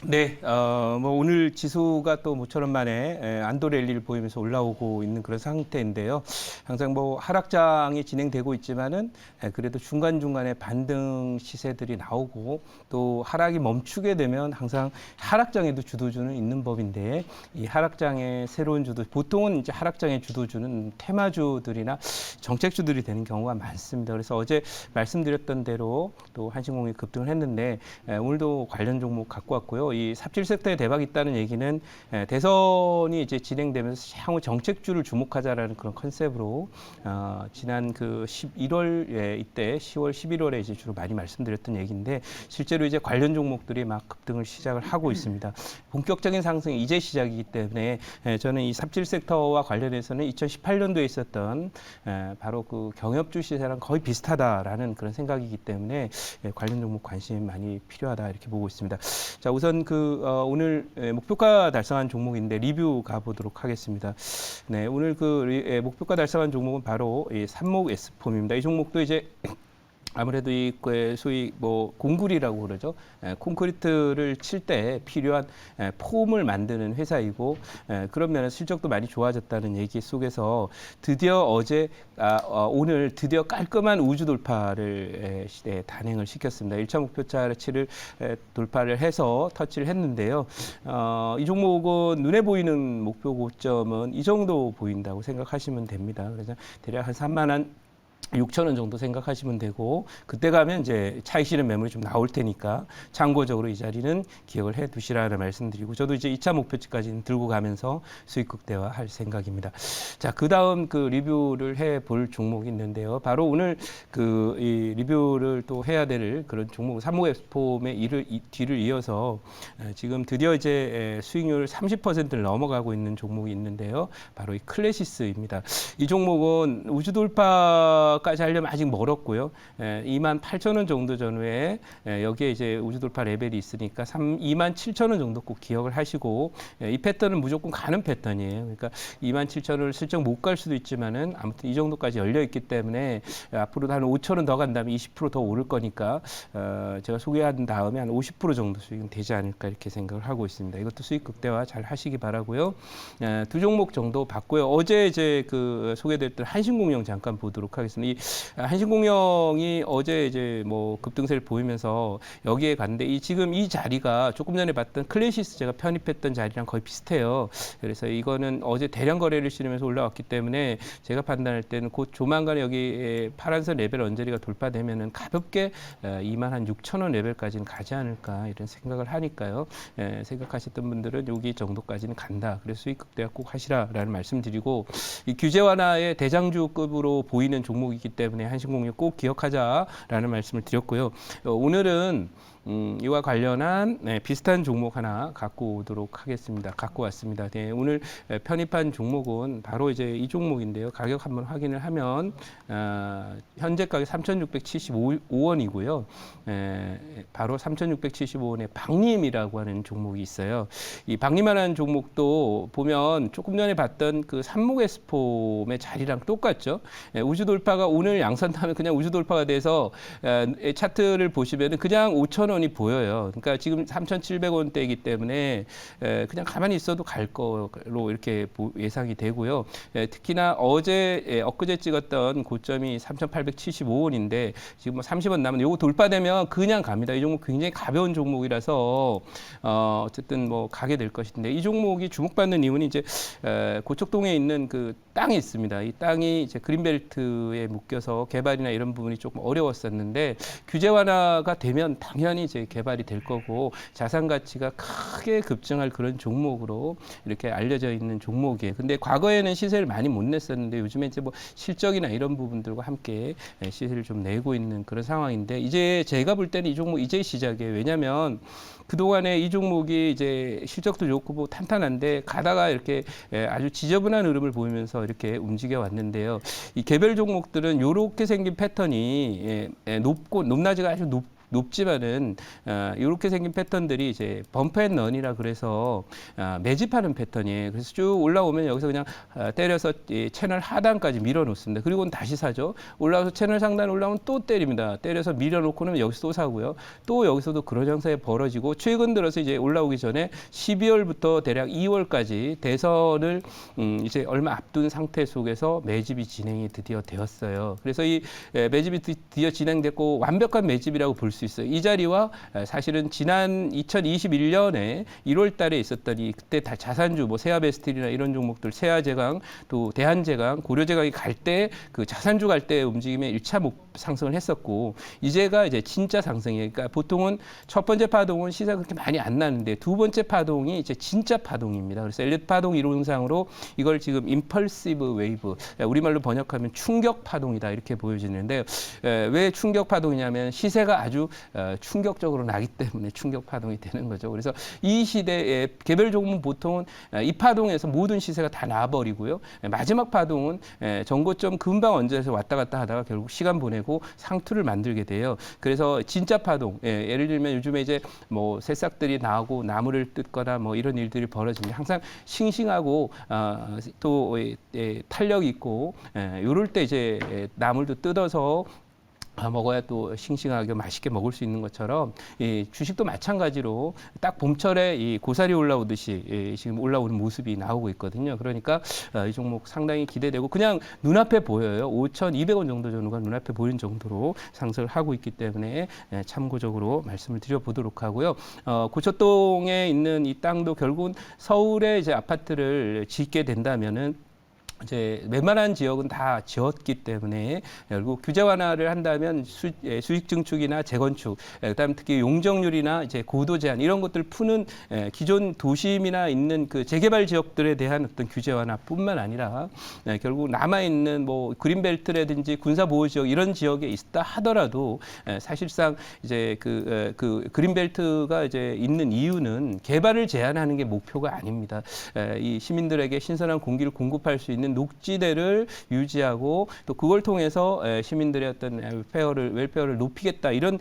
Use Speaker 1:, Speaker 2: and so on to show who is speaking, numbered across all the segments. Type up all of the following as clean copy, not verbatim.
Speaker 1: 네, 뭐 오늘 지수가 또 모처럼 만에 안도 랠리를 보이면서 올라오고 있는 그런 상태인데요. 항상 뭐 하락장이 진행되고 있지만은 그래도 중간중간에 반등 시세들이 나오고 또 하락이 멈추게 되면 항상 하락장에도 주도주는 있는 법인데 이 하락장의 새로운 주도, 보통은 이제 하락장의 주도주는 테마주들이나 정책주들이 되는 경우가 많습니다. 그래서 어제 말씀드렸던 대로 또 한신공이 급등을 했는데 오늘도 관련 종목 갖고 왔고요. 이 삽질 섹터에 대박이 있다는 얘기는 대선이 이제 진행되면서 향후 정책주를 주목하자라는 그런 컨셉으로 지난 그 11월 이때 10월, 11월에 이제 주로 많이 말씀드렸던 얘기인데 실제로 이제 관련 종목들이 막 급등을 시작을 하고 있습니다. 본격적인 상승이 이제 시작이기 때문에 저는 이 삽질 섹터와 관련해서는 2018년도에 있었던 바로 그 경협주 시세랑 거의 비슷하다라는 그런 생각이기 때문에 관련 종목 관심 많이 필요하다 이렇게 보고 있습니다. 자, 우선 오늘 목표가 달성한 종목인데 리뷰 가보도록 하겠습니다. 네, 오늘 목표가 달성한 종목은 바로 이 산목 S폼입니다. 이 종목도 이제 아무래도 이 소위 뭐 공구리라고 그러죠. 콘크리트를 칠 때 필요한 폼을 만드는 회사이고 그런 면에서 실적도 많이 좋아졌다는 얘기 속에서 드디어 오늘 드디어 깔끔한 우주 돌파를 단행을 시켰습니다. 1차 목표치를 돌파를 해서 터치를 했는데요. 이 종목은 눈에 보이는 목표 고점은 이 정도 보인다고 생각하시면 됩니다. 그래서 대략 한 3만 6천 원 정도 생각하시면 되고 그때 가면 이제 차익 실현 매물이 좀 나올 테니까 참고적으로 이 자리는 기억을 해 두시라는 말씀드리고 저도 이제 2차 목표치까지는 들고 가면서 수익 극대화할 생각입니다. 자, 그다음 리뷰를 해 볼 종목이 있는데요. 바로 오늘 이 리뷰를 또 해야 될 그런 종목 산목 엑스폼의 뒤를 이어서 지금 드디어 이제 수익률 30%를 넘어가고 있는 종목이 있는데요. 바로 이 클래시스입니다. 이 종목은 우주 돌파까지 하려면 아직 멀었고요. 28,000원 정도 전후에 여기에 이제 우주 돌파 레벨이 있으니까 27,000원 정도 꼭 기억을 하시고 이 패턴은 무조건 가는 패턴이에요. 그러니까 27,000원을 슬쩍 못 갈 수도 있지만은 아무튼 이 정도까지 열려 있기 때문에 앞으로도 한 5,000원 더 간다면 20%더 오를 거니까 제가 소개한 다음에 한 50% 정도 수익은 되지 않을까 이렇게 생각을 하고 있습니다. 이것도 수익 극대화 잘 하시기 바라고요. 두 종목 정도 봤고요. 어제 이제 소개됐던 한신공영 잠깐 보도록 하겠습니다. 이 한신공영이 어제 이제 뭐 급등세를 보이면서 여기에 갔는데 지금 이 자리가 조금 전에 봤던 클래시스 제가 편입했던 자리랑 거의 비슷해요. 그래서 이거는 어제 대량 거래를 실으면서 올라왔기 때문에 제가 판단할 때는 곧 조만간에 여기 파란선 레벨 언저리가 돌파되면은 가볍게 26,000원 레벨까지는 가지 않을까 이런 생각을 하니까요. 생각하셨던 분들은 여기 정도까지는 간다. 그래서 수익 극대화 꼭 하시라라는 말씀드리고 이 규제 완화의 대장주급으로 보이는 종목이기 때문에 한신공유 꼭 기억하자라는 말씀을 드렸고요. 오늘은 이와 관련한 비슷한 종목 하나 갖고 왔습니다. 네, 오늘 편입한 종목은 바로 이제 이 종목인데요. 가격 한번 확인을 하면 현재 가격 3,675원이고요. 바로 3,675원의 박림이라고 하는 종목이 있어요. 이 박림이라는 종목도 보면 조금 전에 봤던 그 산목 엑스폼의 자리랑 똑같죠. 우주 돌파가 오늘 양선하면 그냥 우주 돌파가 돼서 차트를 보시면은 그냥 5,000원이 보여요. 그러니까 지금 3,700원대이기 때문에 그냥 가만히 있어도 갈 거로 이렇게 예상이 되고요. 특히나 엊그제 찍었던 고점이 3,875원인데 지금 뭐 30원 남은 요거 돌파되면 그냥 갑니다. 이 종목 굉장히 가벼운 종목이라서 어쨌든 뭐 가게 될 것인데 이 종목이 주목받는 이유는 이제 고척동에 있는 그 땅이 있습니다. 이 땅이 이제 그린벨트에 묶여서 개발이나 이런 부분이 조금 어려웠었는데 규제 완화가 되면 당연히 이제 개발이 될 거고 자산 가치가 크게 급증할 그런 종목으로 이렇게 알려져 있는 종목이에요. 근데 과거에는 시세를 많이 못 냈었는데 요즘에 이제 뭐 실적이나 이런 부분들과 함께 시세를 좀 내고 있는 그런 상황인데 이제 제가 볼 때는 이 종목 이제 시작이에요. 왜냐하면 그동안에 이 종목이 이제 실적도 좋고 뭐 탄탄한데 가다가 이렇게 아주 지저분한 흐름을 보이면서 이렇게 움직여 왔는데요. 이 개별 종목들은 이렇게 생긴 패턴이 높고 높낮이가 아주 높지만은 이렇게 생긴 패턴들이 이제 범프 앤 런이라 그래서 매집하는 패턴이에요. 그래서 쭉 올라오면 여기서 그냥 때려서 이 채널 하단까지 밀어놓습니다. 그리고는 다시 사죠. 올라와서 채널 상단 올라오면 또 때립니다. 때려서 밀어놓고는 여기서 또 사고요. 또 여기서도 그런 형상이 벌어지고 최근 들어서 이제 올라오기 전에 12월부터 대략 2월까지 대선을 이제 얼마 앞둔 상태 속에서 매집이 진행이 드디어 되었어요. 그래서 이 매집이 드디어 진행됐고 완벽한 매집이라고 볼 수 있어요. 이 자리와 사실은 지난 2021년에 1월 달에 있었던 이 그때 다 자산주 뭐 세아베스틸이나 이런 종목들 세아제강 또 대한제강 고려제강이 갈 때 그 자산주 갈 때 움직임에 1차 상승을 했었고 이제가 이제 진짜 상승이에요. 그러니까 보통은 첫 번째 파동은 시세가 그렇게 많이 안 나는데 두 번째 파동이 이제 진짜 파동입니다. 그래서 엘리트 파동 이론상으로 이걸 지금 임펄시브 웨이브 우리말로 번역하면 충격 파동이다 이렇게 보여지는데 왜 충격 파동이냐면 시세가 아주 충격적으로 나기 때문에 충격 파동이 되는 거죠. 그래서 이 시대에 개별 종목은 보통은 이 파동에서 모든 시세가 다 나와버리고요. 마지막 파동은 정고점 금방 얹어서 왔다 갔다 하다가 결국 시간 보내고 상투를 만들게 돼요. 그래서 진짜 파동, 예를 들면 요즘에 이제 뭐 새싹들이 나오고 나무를 뜯거나 뭐 이런 일들이 벌어집니다. 항상 싱싱하고 또 탄력 있고 요럴 때 이제 나물도 뜯어서 먹어야 또 싱싱하게 맛있게 먹을 수 있는 것처럼 이 주식도 마찬가지로 딱 봄철에 이 고사리 올라오듯이 지금 올라오는 모습이 나오고 있거든요. 그러니까 이 종목 상당히 기대되고 그냥 눈앞에 보여요. 5,200원 정도 전후가 눈앞에 보이는 정도로 상승을 하고 있기 때문에 참고적으로 말씀을 드려보도록 하고요. 고척동에 있는 이 땅도 결국은 서울에 이제 아파트를 짓게 된다면은 이제 웬만한 지역은 다 지었기 때문에 결국 규제 완화를 한다면 수익 증축이나 재건축, 그다음 특히 용적률이나 이제 고도 제한 이런 것들 푸는 기존 도심이나 있는 그 재개발 지역들에 대한 어떤 규제 완화뿐만 아니라 결국 남아 있는 뭐 그린벨트라든지 군사 보호 지역 이런 지역에 있다 하더라도 사실상 이제 그 그린벨트가 이제 있는 이유는 개발을 제한하는 게 목표가 아닙니다. 이 시민들에게 신선한 공기를 공급할 수 있는 녹지대를 유지하고 또 그걸 통해서 시민들의 어떤 웰페어를 높이겠다 이런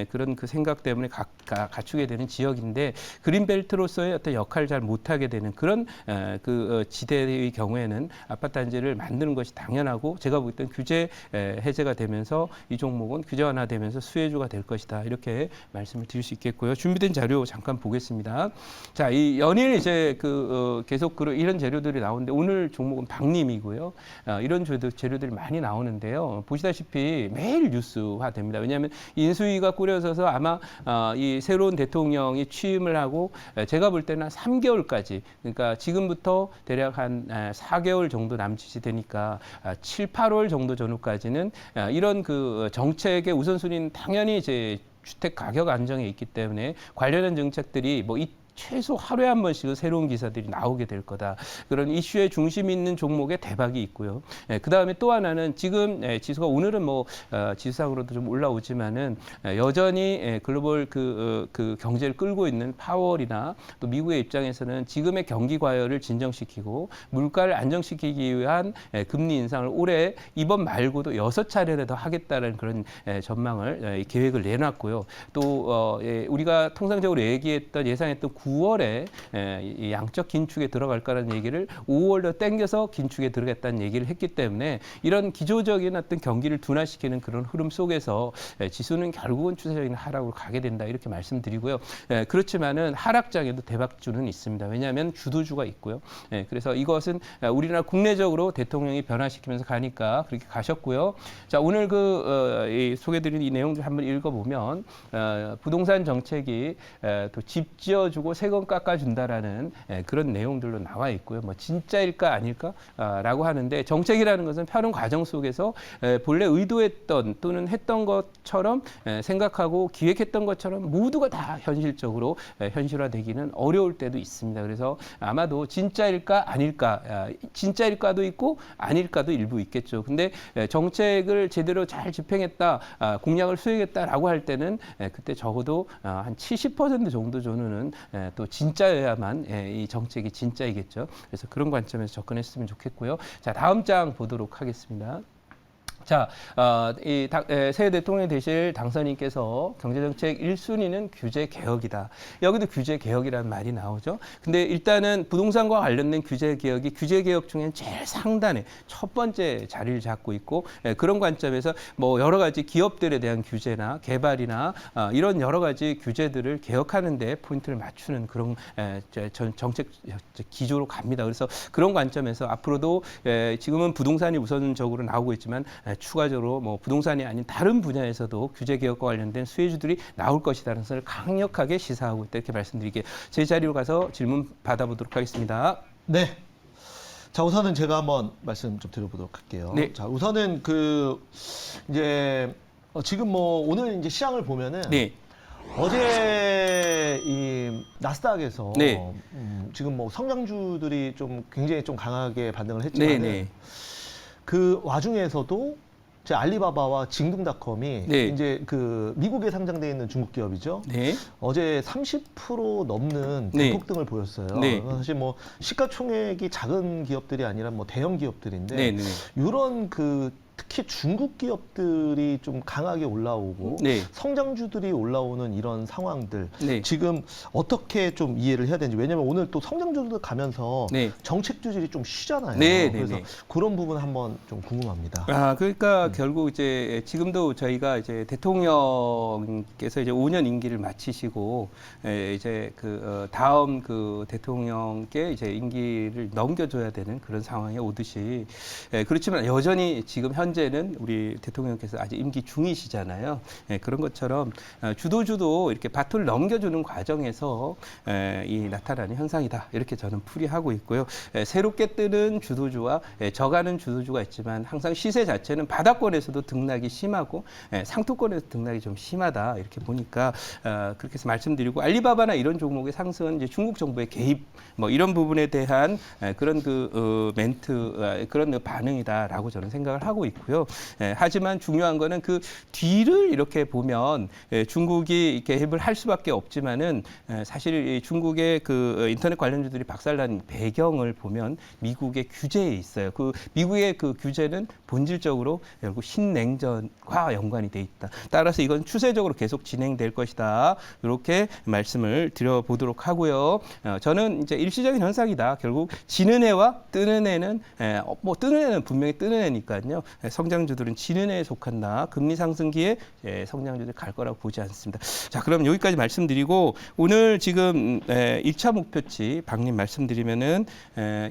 Speaker 1: 그런 그 생각 때문에 갖추게 되는 지역인데 그린벨트로서의 어떤 역할을 잘 못하게 되는 그런 그 지대의 경우에는 아파트 단지를 만드는 것이 당연하고 제가 볼 때는 규제 해제가 되면서 이 종목은 규제 완화되면서 수혜주가 될 것이다 이렇게 말씀을 드릴 수 있겠고요. 준비된 자료 잠깐 보겠습니다. 자, 이 연일 이제 계속 이런 재료들이 나오는데 오늘 종목은 박림이고요. 이런 재료들이 많이 나오는데요. 보시다시피 매일 뉴스화 됩니다. 왜냐하면 인수위가 꾸려져서 아마 이 새로운 대통령이 취임을 하고 제가 볼 때는 한 3개월까지 그러니까 지금부터 대략 한 4개월 정도 남짓이 되니까 7, 8월 정도 전후까지는 이런 그 정책의 우선순위는 당연히 이제 주택 가격 안정에 있기 때문에 관련한 정책들이 뭐 최소 하루에 한 번씩은 새로운 기사들이 나오게 될 거다. 그런 이슈의 중심이 있는 종목에 대박이 있고요. 그 다음에 또 하나는 지금 지수가 오늘은 뭐 지수상으로도 좀 올라오지만은 여전히 글로벌 그 경제를 끌고 있는 파월이나 또 미국의 입장에서는 지금의 경기 과열을 진정시키고 물가를 안정시키기 위한 금리 인상을 올해 이번 말고도 6차례나 더 하겠다는 그런 전망을 계획을 내놨고요. 또 우리가 통상적으로 예상했던 9월에 양적 긴축에 들어갈 거라는 얘기를 5월로 땡겨서 긴축에 들어갔다는 얘기를 했기 때문에 이런 기조적인 어떤 경기를 둔화시키는 그런 흐름 속에서 지수는 결국은 추세적인 하락으로 가게 된다 이렇게 말씀드리고요. 그렇지만은 하락장에도 대박주는 있습니다. 왜냐하면 주도주가 있고요. 그래서 이것은 우리나라 국내적으로 대통령이 변화시키면서 가니까 그렇게 가셨고요. 자, 오늘 소개드린 이 내용들 한번 읽어보면 부동산 정책이 또 집 지어주고 세금 깎아준다라는 그런 내용들로 나와 있고요. 뭐 진짜일까 아닐까라고 하는데 정책이라는 것은 펴는 과정 속에서 본래 의도했던 또는 했던 것처럼 생각하고 기획했던 것처럼 모두가 다 현실적으로 현실화되기는 어려울 때도 있습니다. 그래서 아마도 진짜일까 아닐까, 진짜일까도 있고 아닐까도 일부 있겠죠. 근데 정책을 제대로 잘 집행했다, 공약을 수행했다라고 할 때는 그때 적어도 한 70% 정도 전후는 또 진짜여야만 이 정책이 진짜이겠죠. 그래서 그런 관점에서 접근했으면 좋겠고요. 자, 다음 장 보도록 하겠습니다. 자, 새 대통령이 되실 당선인께서 경제정책 1순위는 규제 개혁이다. 여기도 규제 개혁이라는 말이 나오죠. 근데 일단은 부동산과 관련된 규제 개혁이 규제 개혁 중엔 제일 상단에 첫 번째 자리를 잡고 있고, 그런 관점에서 뭐 여러 가지 기업들에 대한 규제나 개발이나 이런 여러 가지 규제들을 개혁하는 데 포인트를 맞추는 그런 정책 기조로 갑니다. 그래서 그런 관점에서 앞으로도 지금은 부동산이 우선적으로 나오고 있지만 추가적으로 뭐 부동산이 아닌 다른 분야에서도 규제 개혁과 관련된 수혜주들이 나올 것이라는 것을 강력하게 시사하고 있다 이렇게 말씀드리게 제 자리로 가서 질문 받아보도록 하겠습니다.
Speaker 2: 네. 자, 우선은 제가 한번 말씀 좀 드려보도록 할게요.
Speaker 1: 네.
Speaker 2: 자, 우선은 이제 지금 뭐 오늘 이제 시장을 보면은
Speaker 1: 네.
Speaker 2: 어제 이 나스닥에서
Speaker 1: 네.
Speaker 2: 지금 뭐 성장주들이 좀 굉장히 좀 강하게 반등을 했지만
Speaker 1: 네.
Speaker 2: 그 와중에서도 제 알리바바와 징둥닷컴이
Speaker 1: 네.
Speaker 2: 이제 그 미국에 상장돼 있는 중국 기업이죠.
Speaker 1: 네.
Speaker 2: 어제 30% 넘는
Speaker 1: 네.
Speaker 2: 대폭등을 보였어요.
Speaker 1: 네.
Speaker 2: 사실 뭐 시가총액이 작은 기업들이 아니라 뭐 대형 기업들인데
Speaker 1: 네.
Speaker 2: 이런 특히 중국 기업들이 좀 강하게 올라오고
Speaker 1: 네.
Speaker 2: 성장주들이 올라오는 이런 상황들
Speaker 1: 네.
Speaker 2: 지금 어떻게 좀 이해를 해야 되는지 왜냐면 오늘 또 성장주들 가면서
Speaker 1: 네.
Speaker 2: 정책주들이 좀 쉬잖아요.
Speaker 1: 네.
Speaker 2: 그래서
Speaker 1: 네.
Speaker 2: 그런 부분 한번 좀 궁금합니다.
Speaker 1: 그러니까 결국 이제 지금도 저희가 이제 대통령께서 이제 5년 임기를 마치시고 이제 다음 대통령께 이제 임기를 넘겨줘야 되는 그런 상황에 오듯이 그렇지만 여전히 지금 현재는 우리 대통령께서 아직 임기 중이시잖아요. 그런 것처럼 주도주도 이렇게 바톤을 넘겨주는 과정에서 이 나타나는 현상이다. 이렇게 저는 풀이하고 있고요. 새롭게 뜨는 주도주와 져가는 주도주가 있지만 항상 시세 자체는 바닥권에서도 등락이 심하고 상투권에서 등락이 좀 심하다. 이렇게 보니까 그렇게 해서 말씀드리고 알리바바나 이런 종목의 상승은 이제 중국 정부의 개입 뭐 이런 부분에 대한 그런 멘트 그런 반응이다라고 저는 생각을 하고 있고요. 하지만 중요한 거는 그 뒤를 이렇게 보면 중국이 개입을 할 수밖에 없지만은 사실 중국의 인터넷 관련주들이 박살난 배경을 보면 미국의 규제에 있어요. 미국의 규제는 본질적으로 결국 신냉전과 연관이 돼 있다. 따라서 이건 추세적으로 계속 진행될 것이다. 이렇게 말씀을 드려보도록 하고요. 저는 이제 일시적인 현상이다. 결국 지는 해와 뜨는 해는 뭐 뜨는 해는 분명히 뜨는 해니까요. 성장주들은 지는 해에 속한다. 금리 상승기에 성장주들 갈 거라고 보지 않습니다. 자, 그럼 여기까지 말씀드리고 오늘 지금 1차 목표치 박님 말씀드리면은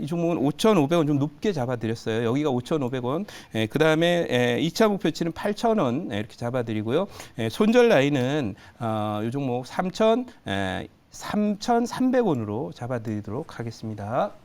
Speaker 1: 이 종목은 5,500원 좀 높게 잡아드렸어요. 여기가 5,500원. 그 다음에 2차 목표치는 8,000원 이렇게 잡아드리고요. 손절 라인은 이 종목 3,300원으로 잡아드리도록 하겠습니다.